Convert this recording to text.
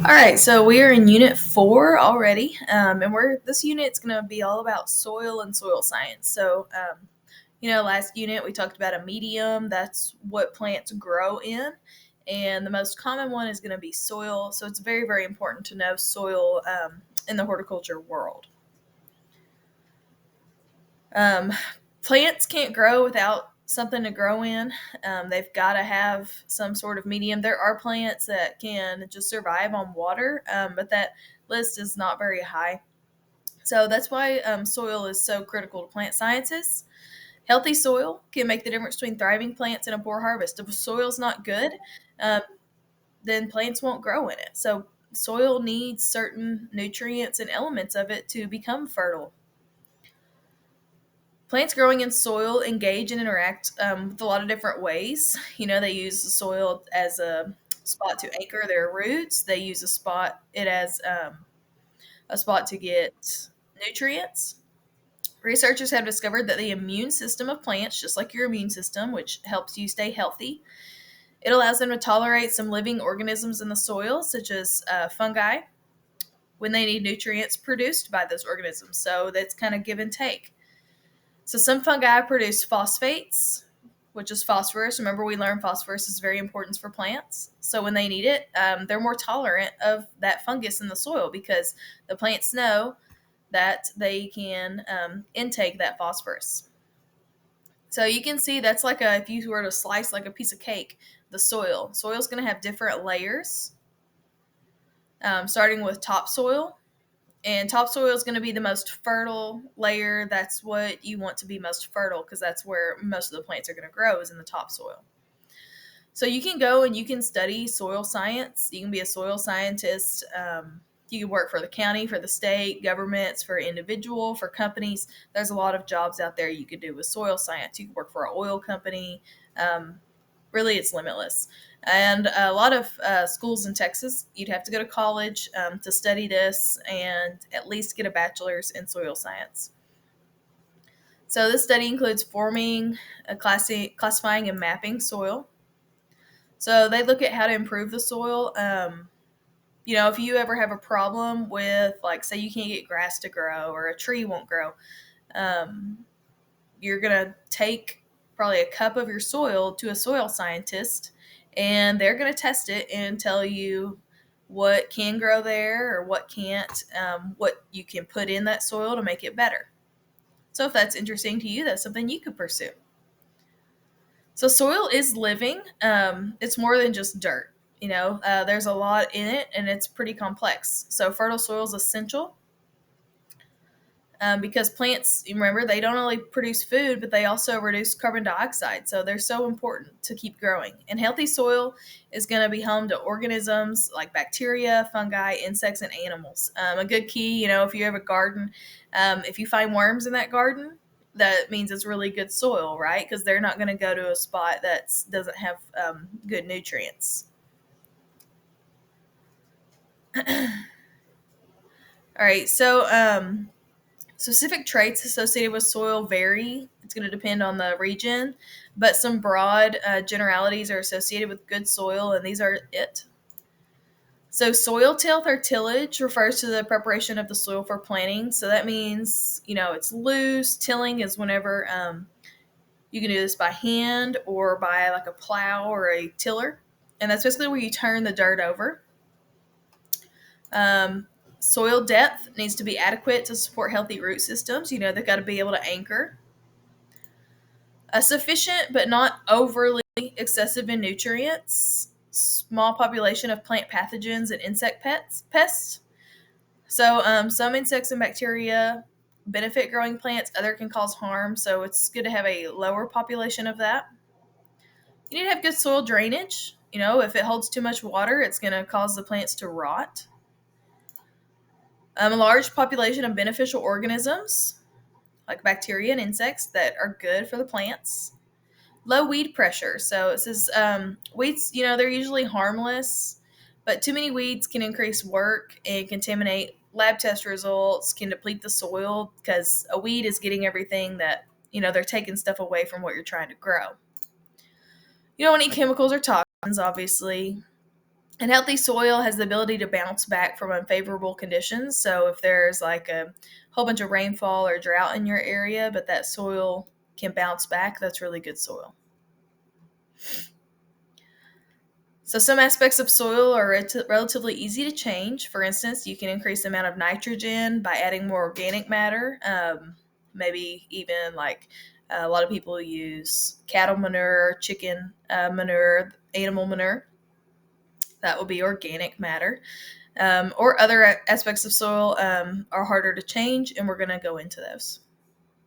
All right, so we are in Unit 4 already, and this unit's going to be all about soil and soil science. Last unit we talked about a medium. That's what plants grow in, and the most common one is going to be soil. So it's very, very important to know soil in the horticulture world. Um, Plants can't grow without something to grow in. They've got to have some sort of medium. There are plants that can just survive on water, but that list is not very high. So that's why soil is so critical to plant scientists. Healthy soil can make the difference between thriving plants and a poor harvest. If soil's not good, um, then plants won't grow in it. So soil needs certain nutrients and elements of it to become fertile. Plants growing in soil engage and interact with a lot of different ways. They use the soil as a spot to anchor their roots. They use it as a spot to get nutrients. Researchers have discovered that the immune system of plants, just like your immune system, which helps you stay healthy, it allows them to tolerate some living organisms in the soil, such as fungi, when they need nutrients produced by those organisms. So that's kind of give and take. So some fungi produce phosphates, which is phosphorus. Remember, we learned phosphorus is very important for plants. So when they need it, they're more tolerant of that fungus in the soil because the plants know that they can intake that phosphorus. So you can see that's like if you were to slice like a piece of cake, the soil. Soil's going to have different layers, starting with topsoil. And topsoil is going to be the most fertile layer. That's what you want to be most fertile because that's where most of the plants are going to grow is in the topsoil. So you can go and you can study soil science. You can be a soil scientist. You can work for the county, for the state, governments, for individual, for companies. There's a lot of jobs out there you could do with soil science. You could work for an oil company. Really, it's limitless. And a lot of schools in Texas, you'd have to go to college to study this and at least get a bachelor's in soil science. So this study includes forming, classifying, and mapping soil. So they look at how to improve the soil. If you ever have a problem with, like, say you can't get grass to grow or a tree won't grow, um, you're going to take probably a cup of your soil to a soil scientist, and they're going to test it and tell you what can grow there or what can't, what you can put in that soil to make it better. So if that's interesting to you, that's something you could pursue. So soil is living. It's more than just dirt. There's a lot in it, and it's pretty complex. So fertile soil is essential because plants, remember, they don't only produce food, but they also reduce carbon dioxide. So they're so important to keep growing. And healthy soil is going to be home to organisms like bacteria, fungi, insects, and animals. A good key, if you have a garden, if you find worms in that garden, that means it's really good soil, right? Because they're not going to go to a spot that doesn't have good nutrients. All right, so specific traits associated with soil vary. It's going to depend on the region, but some broad generalities are associated with good soil, and these are it. So soil tilth or tillage refers to the preparation of the soil for planting. So that means, it's loose. Tilling is whenever you can do this by hand or by like a plow or a tiller. And that's basically where you turn the dirt over. Soil depth needs to be adequate to support healthy root systems. They've got to be able to anchor. A sufficient but not overly excessive in nutrients. Small population of plant pathogens and insect pests. So some insects and bacteria benefit growing plants. Other can cause harm. So it's good to have a lower population of that. You need to have good soil drainage. If it holds too much water, it's going to cause the plants to rot. A large population of beneficial organisms like bacteria and insects that are good for the plants. Low weed pressure. So it says weeds, they're usually harmless, but too many weeds can increase work and contaminate lab test results, can deplete the soil because a weed is getting everything that, they're taking stuff away from what you're trying to grow. You don't want any chemicals or toxins, obviously. And healthy soil has the ability to bounce back from unfavorable conditions. So if there's like a whole bunch of rainfall or drought in your area, but that soil can bounce back, that's really good soil. So some aspects of soil are relatively easy to change. For instance, you can increase the amount of nitrogen by adding more organic matter. Maybe even like a lot of people use cattle manure, chicken manure, animal manure. That will be organic matter. Or other aspects of soil are harder to change, and we're going to go into those.